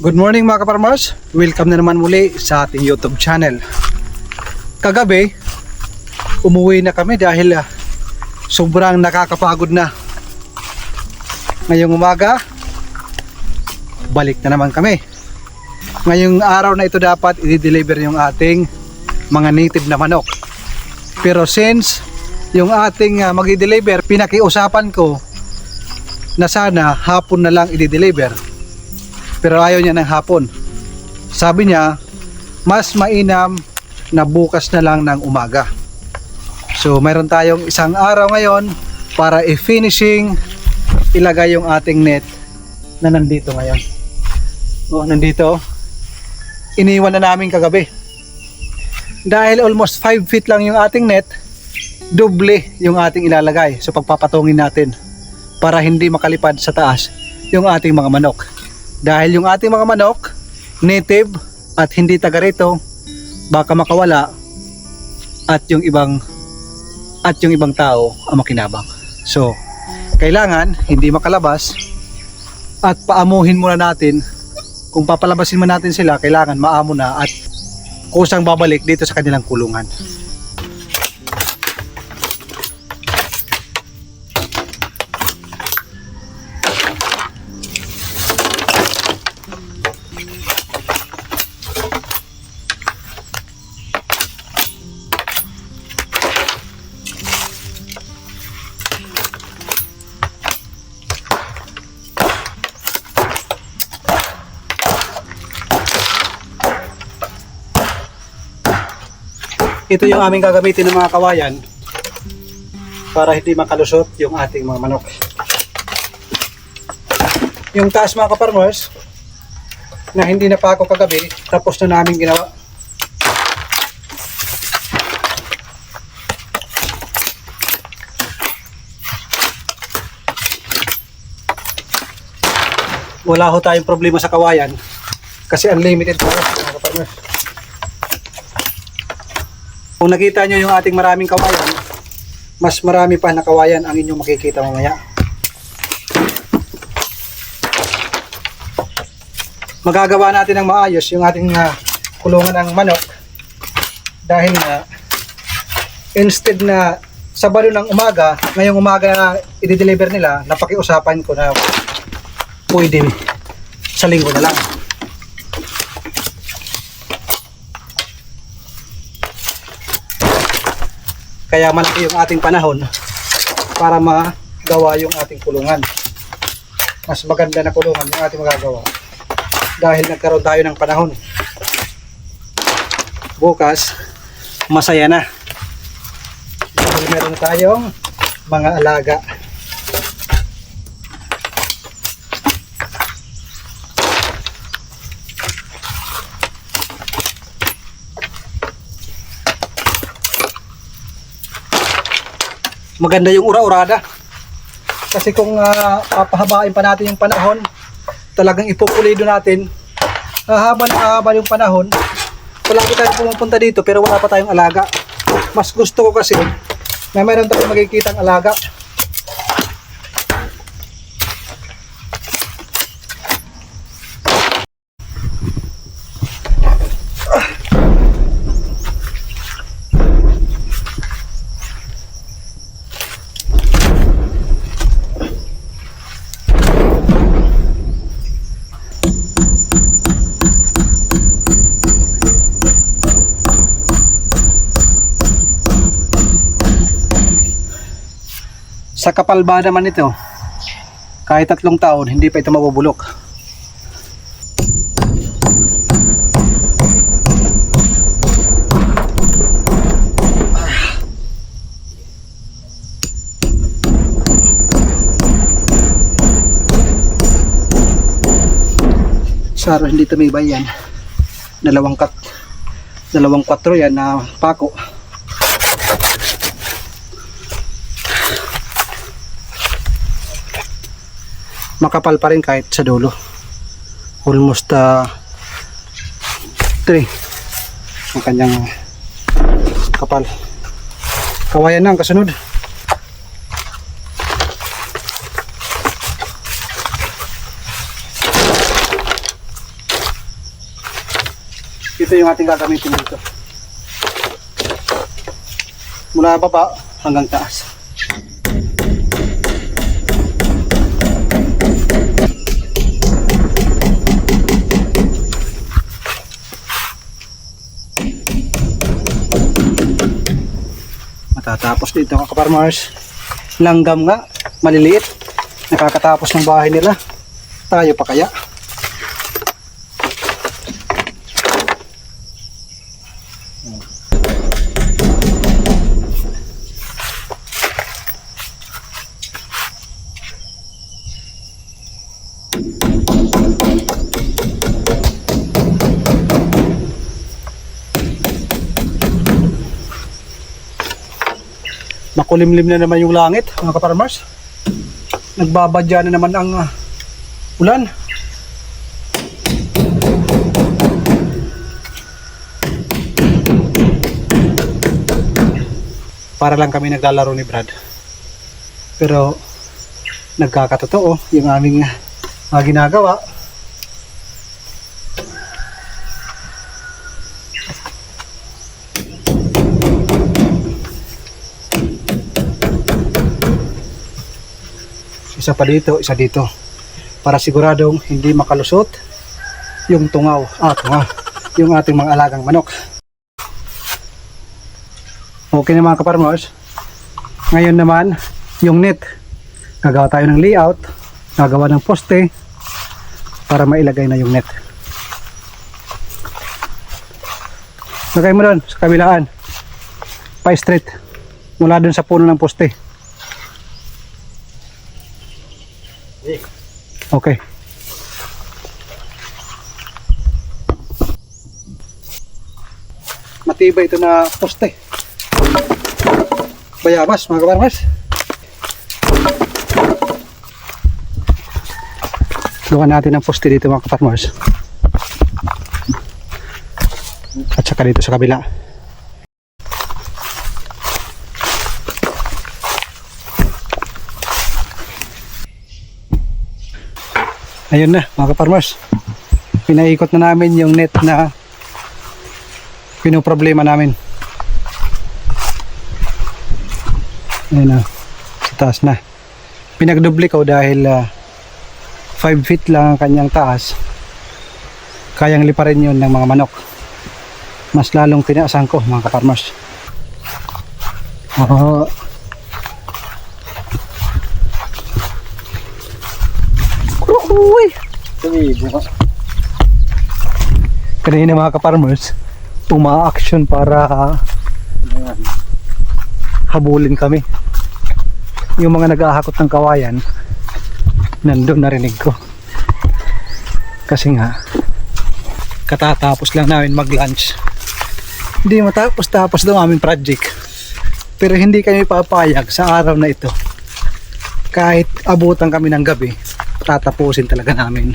Good morning mga kaparmers, welcome na naman muli sa ating YouTube channel. Kagabi, umuwi na kami dahil sobrang nakakapagod na. Ngayong umaga, balik na naman kami. Ngayong araw na ito dapat i-deliver yung ating mga native na manok. Pero since yung ating mag-i-deliver, pinakiusapan ko na sana hapon na lang i-deliver. Pero ayaw niya ng hapon. Sabi niya, mas mainam na bukas na lang ng umaga. So mayroon tayong isang araw ngayon para i-finishing, ilagay yung ating net na nandito ngayon. Nandito. Iniwan na namin kagabi. Dahil almost 5 feet lang yung ating net, doble yung ating ilalagay. So pagpapatungin natin para hindi makalipad sa taas yung ating mga manok. Dahil yung ating mga manok, native at hindi taga rito, baka makawala at yung ibang tao ang makinabang. So, kailangan hindi makalabas at paamuhin muna natin. Kung papalabasin mo natin sila, kailangan maamo na at kusang babalik dito sa kanilang kulungan. Ito yung aming gagamitin ng mga kawayan para hindi makalusot yung ating mga manok. Yung taas mga kaparmers na hindi na pa ako kagabi, tapos na namin ginawa. Wala ho tayong problema sa kawayan kasi unlimited po mga kaparmers. Kung nakita nyo yung ating maraming kawayan, mas marami pa na kawayan ang inyong makikita mamaya. Magagawa natin ng maayos yung ating kulungan ng manok dahil instead na Sabado ng umaga, ngayong umaga na i-deliver nila, napakiusapan ko na pwede sa linggo na lang. Kaya malaki yung ating panahon para magawa yung ating kulungan. Mas maganda na kulungan yung ating magagawa dahil nagkaroon tayo ng panahon. Bukas, masaya na. Dahil meron tayong mga alaga. Maganda yung ura-urada kasi kung papahabain pa natin yung panahon, talagang ipupulido natin, haba yung panahon, palagi tayo pumupunta dito pero wala pa tayong alaga. Mas gusto ko kasi na mayroon tayong makikitang alaga. Sa kapal ba naman ito, kahit 3 taon, hindi pa ito mabubulok. Saro, hindi tumibay yan. Dalawang 4 yan na pako. Makapal pa rin kahit sa dulo. Almost 3 ang kanyang kapal. Kawayan na ang kasunod. Ito yung ating gagamitin dito. Mula baba hanggang taas. Matatapos dito mga kaparmers. Langgam nga, maliliit. Nakakatapos ng bahay nila. Tayo pa kaya? Makulimlim na naman yung langit mga kaparmers. Nagbabadya na naman ang ulan. Para lang kami naglalaro ni Brad. Pero nagkakatotoo yung aming ginagawa. Isa pa dito, isa dito. Para siguradong hindi makalusot yung tungaw. Yung ating mga alagang manok. Okay na mga kaparmers. Ngayon naman, yung net. Gagawa tayo ng layout. Gagawa ng poste para mailagay na yung net. Lagay mo doon sa kabilaan. Pa-straight. Mula doon sa puno ng poste. Okay. Matibay ito na poste. Bayabas mga kaparmers. Gawa natin ang poste dito mga kaparmers. At saka dito sa kabila. Ayun na mga kaparmers, pinaikot na namin yung net na pinoproblema namin. Ayun na, sa taas na. Pinagdubli ko dahil 5 feet lang ang kanyang taas. Kayang liparin yun ng mga manok. Mas lalong tinaasan ko mga kaparmers. Uy! Tumibo ka. Kanina mga kaparmers, uma-action para habulin kami. Yung mga nag-ahakot ng kawayan, nandun narinig ko. Kasi nga, katatapos lang namin mag-lunch. Hindi matapos-tapos daw aming project. Pero hindi kami papayag sa araw na ito. Kahit abutan kami ng gabi, tatapusin talaga namin.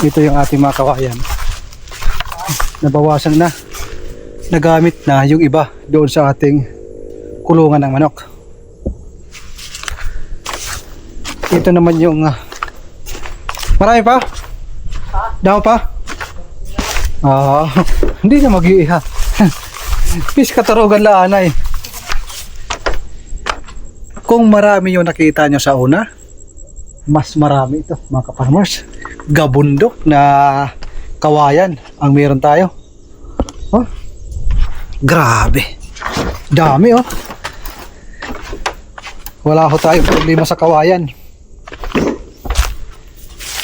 Ito yung ating mga kawayan. Nabawasan na. Nagamit na yung iba doon sa ating kulungan ng manok. Ito naman yung marami pa? Daw pa? Hindi na mag-iiha. Pis katarugan laan ay. Kung marami yung nakita nyo sa una, mas marami ito mga kaparmers. Gabundok na kawayan ang meron tayo. Oh, grabe. Dami oh. Wala ho tayong problema sa kawayan.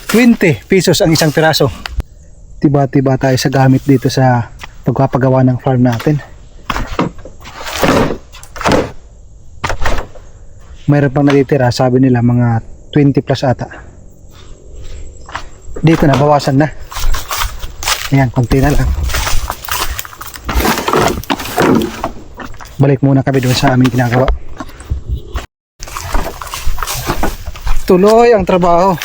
20 pesos ang isang piraso. Tiba-tiba tayo sa gamit dito sa pagpapagawa ng farm natin. Mayroon pang natitira, sabi nila mga 20 plus ata. Dito na, bawasan na. Ayan, konti na lang. Balik muna kami doon sa aming ginagawa. Tuloy ang trabaho.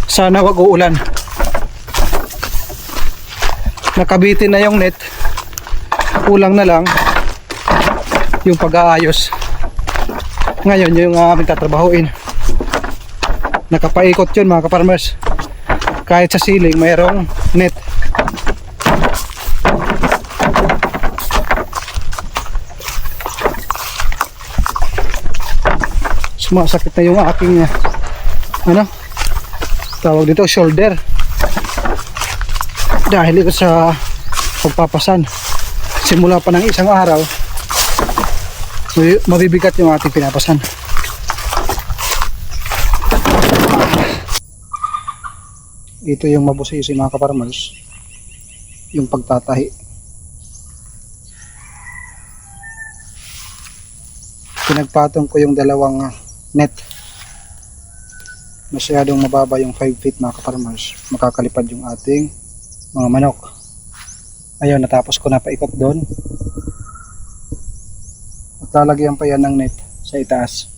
Sana wag uulan. Nakabitin na yung net. Kulang na lang yung pag-aayos. Ngayon yung aming tatrabahuin. Nakapaikot yun mga kaparmers. Kahit sa ceiling mayroong net. Sumasakit na yung aking tawag dito, shoulder, dahil ito sa pagpapasan. Simula pa ng isang araw mabibigat yung ating pinapasan. Ito yung mabusisi mga kaparmers, yung pagtatahi. Pinagpatong ko yung dalawang net. Masyadong mababa yung 5 feet mga kaparmers, makakalipad yung ating mga manok. Ayun, natapos ko na paikot doon at lalagyan pa yan ng net sa itaas.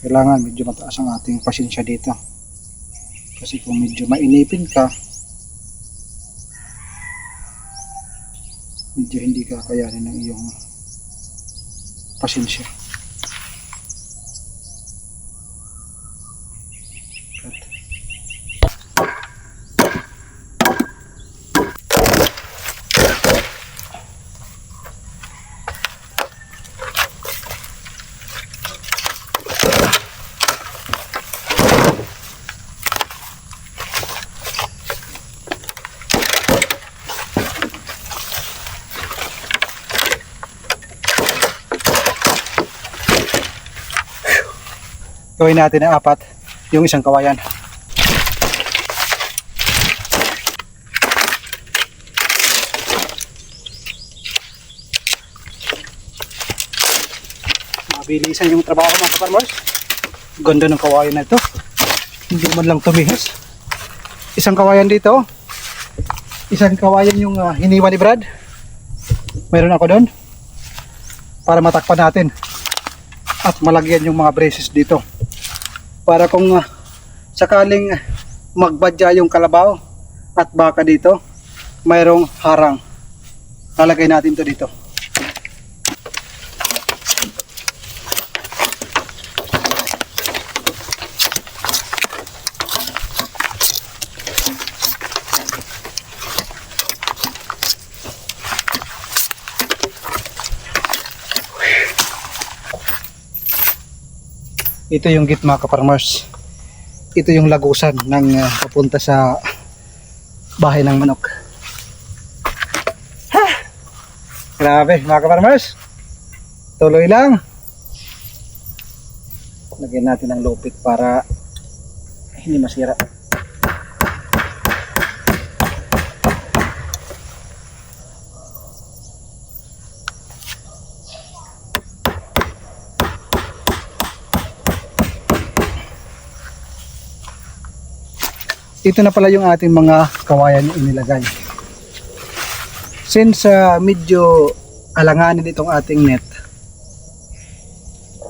Kailangan medyo mataas ang ating pasensya dito, kasi kung medyo mainipin ka, medyo hindi ka kakayanin ng iyong pasensya. Gawin natin ang 4 yung isang kawayan. Mabilisan yung trabaho mga kaparmers. Ganda ng kawayan na ito, hindi man lang tumihis. Isang kawayan dito, isang kawayan yung hiniwa ni Brad. Mayroon ako doon para matakpan natin at malagyan yung mga braces dito, para kung sakaling magbadya yung kalabaw at baka dito, mayroong harang. Lalagay natin to dito. Ito yung gate mga kaparmers. Ito yung lagusan ng papunta sa bahay ng manok. Ha! Grabe mga kaparmers. Tuloy lang. Lagyan natin ng lupit para hindi masira. Ito na pala yung ating mga kawayan na inilagay. Since medyo alanganin itong ating net,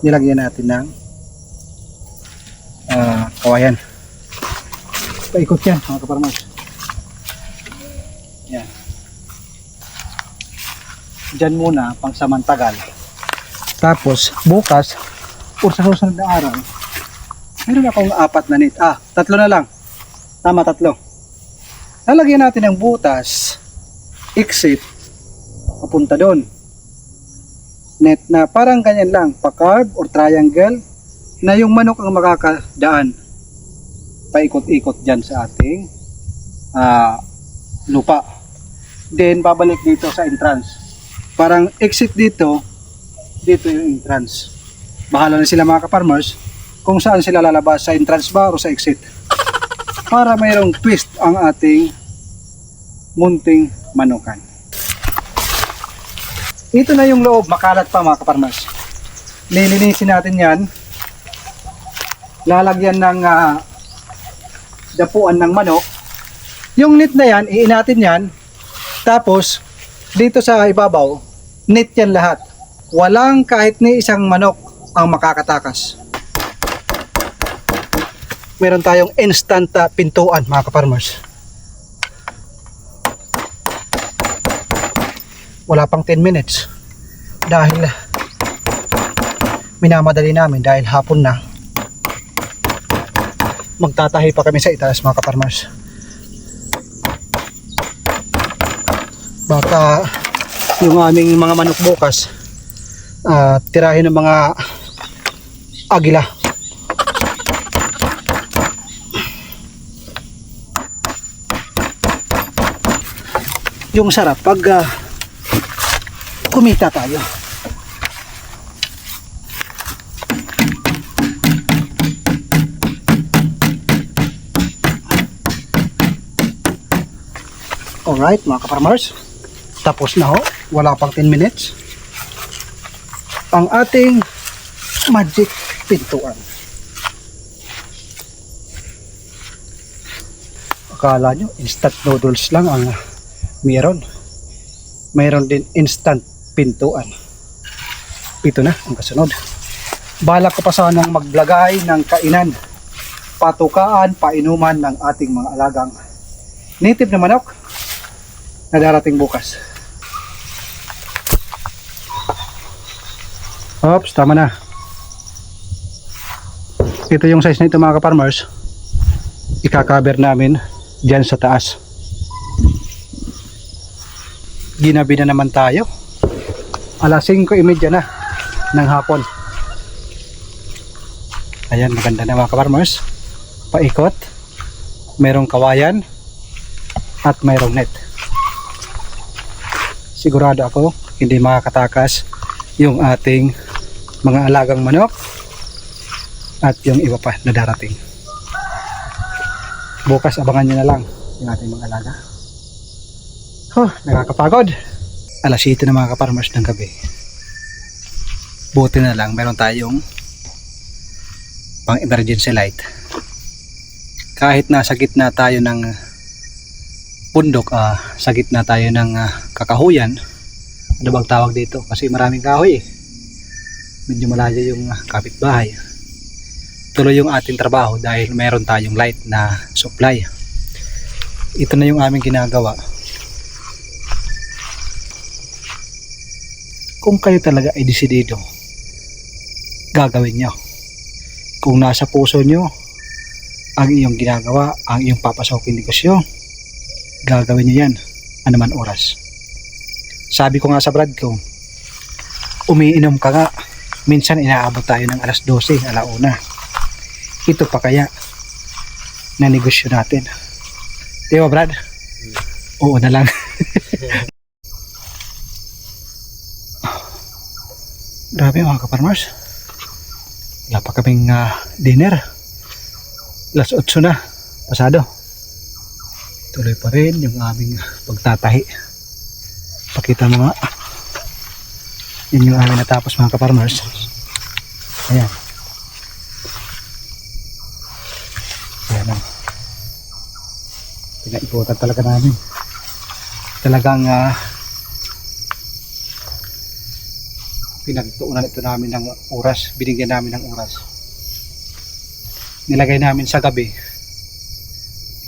nilagyan natin ng kawayan. Paikot yan mga kaparmers. Yan. Diyan muna pang samantagal. Tapos bukas o sa susunod na araw, meron akong 4 na net. 3 na lang. Tama, 3. Lalagyan natin ng butas, exit, papunta doon. Net na parang ganyan lang, pa-curve or triangle, na yung manok ang makakadaan. Paikot-ikot dyan sa ating lupa. Then babalik dito sa entrance. Parang exit dito, dito yung entrance. Bahala na sila mga kaparmers kung saan sila lalabas, sa entrance ba o sa exit, para mayroong twist ang ating munting manukan. Ito na yung loob, makalat pa mga kaparmers. Lilinisin natin yan. Lalagyan ng dapuan ng manok. Yung net na yan, iinatin yan. Tapos dito sa ibabaw, net yan lahat. Walang kahit ni isang manok ang makakatakas. Meron tayong instant pintuan mga kaparmers. wala pang 10 minutes dahil minamadali namin dahil hapon na. Magtatahi pa kami sa itaas mga kaparmers. Baka yung aming mga manok bukas tirahin ng mga agila. Yung sarap pag kumita tayo. Alright mga kaparmers, tapos na ho, wala pang 10 minutes ang ating magic pintuan. Akala nyo instant noodles lang ang mayroon din instant pintuan. Ito na ang kasunod. Balak ko pa sanang maglagay ng kainan, patukaan, painuman ng ating mga alagang native na manok na darating bukas. Oops, tama na. Ito yung size na ito mga ka-farmers. Ika-cover namin dyan sa taas. Ginabi na naman tayo. Alas 5:30 na ng hapon. Ayan, maganda na mga ka-farmers. Paikot. Merong kawayan at mayroong net. Sigurado ako hindi makakatakas yung ating mga alagang manok at yung iba pa na darating. Bukas abangan nyo na lang yung ating mga alaga. Nakakapagod. Alas 7 na mga ka-farmers ng gabi. Buti na lang meron tayong pang emergency light. Kahit nasa gitna tayo ng bundok, sa gitna tayo ng kakahuyan, ano bang tawag dito? Kasi maraming kahoy eh. Medyo malayo yung kapitbahay. Tuloy yung ating trabaho dahil meron tayong light na supply. Ito na yung aming ginagawa. Kung kayo talaga ay desidido, gagawin nyo. Kung nasa puso nyo ang iyong ginagawa, ang iyong papasokin negosyo, gagawin nyo yan anuman oras. Sabi ko nga sa brad ko, umiinom ka nga, minsan inaabot tayo ng alas 12, alauna. Ito pa kaya na negosyo natin, di ba brad? Oo na lang. Grabe mga ka-farmers, wala pa kaming dinner. Alas 8 na pasado. Tuloy pa rin yung aming pagtatahi. Pakita mo nga, yun yung aming natapos mga ka-farmers. Ayan, ayan lang. Pinaiputan talaga namin. Talagang pinagtuunan ito namin ng oras, binigyan namin ng oras. Nilagay namin sa gabi.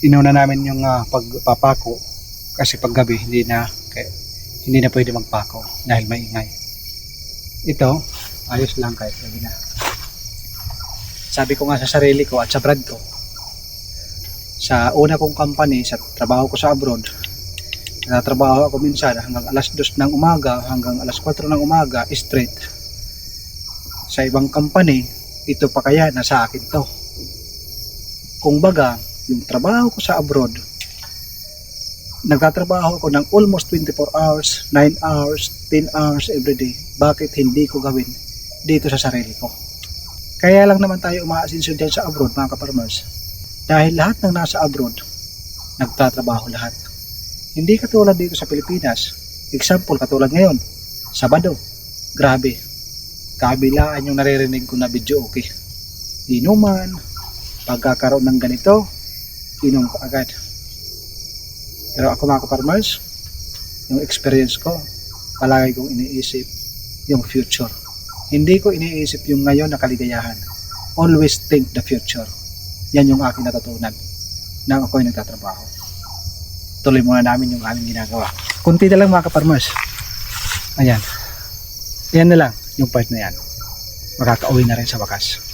Inuna namin yung pagpapako kasi pag gabi hindi na pwede magpako dahil may ingay. Ito ayos lang kahit gabi na. Sabi ko nga sa sarili ko at sa brad ko, sa una kong company, sa trabaho ko sa abroad, nagtatrabaho ako minsan hanggang alas 2 ng umaga, hanggang alas 4 ng umaga, straight. Sa ibang company, ito pa kaya nasa akin to. Kung baga, yung trabaho ko sa abroad, nagtatrabaho ako ng almost 24 hours, 9 hours, 10 hours every day. Bakit hindi ko gawin dito sa sarili ko? Kaya lang naman tayo umaasinso dyan sa abroad mga ka-farmers. Dahil lahat ng nasa abroad, nagtatrabaho lahat. Hindi katulad dito sa Pilipinas. Example, katulad ngayon, Sabado. Grabe. Kabilaan yung naririnig ko na video okay. Inuman, pagkakaroon ng ganito, inom ko agad. Pero ako mga ka-farmers, yung experience ko, palagi kong iniisip yung future. Hindi ko iniisip yung ngayon na kaligayahan. Always think the future. Yan yung aking natutunan nang ako ay nagtatrabaho. Tuloy muna namin yung aming ginagawa. Kunti na lang mga ka-farmers. Ayan. Yan na lang yung part na yan. Makakauwi na rin sa wakas.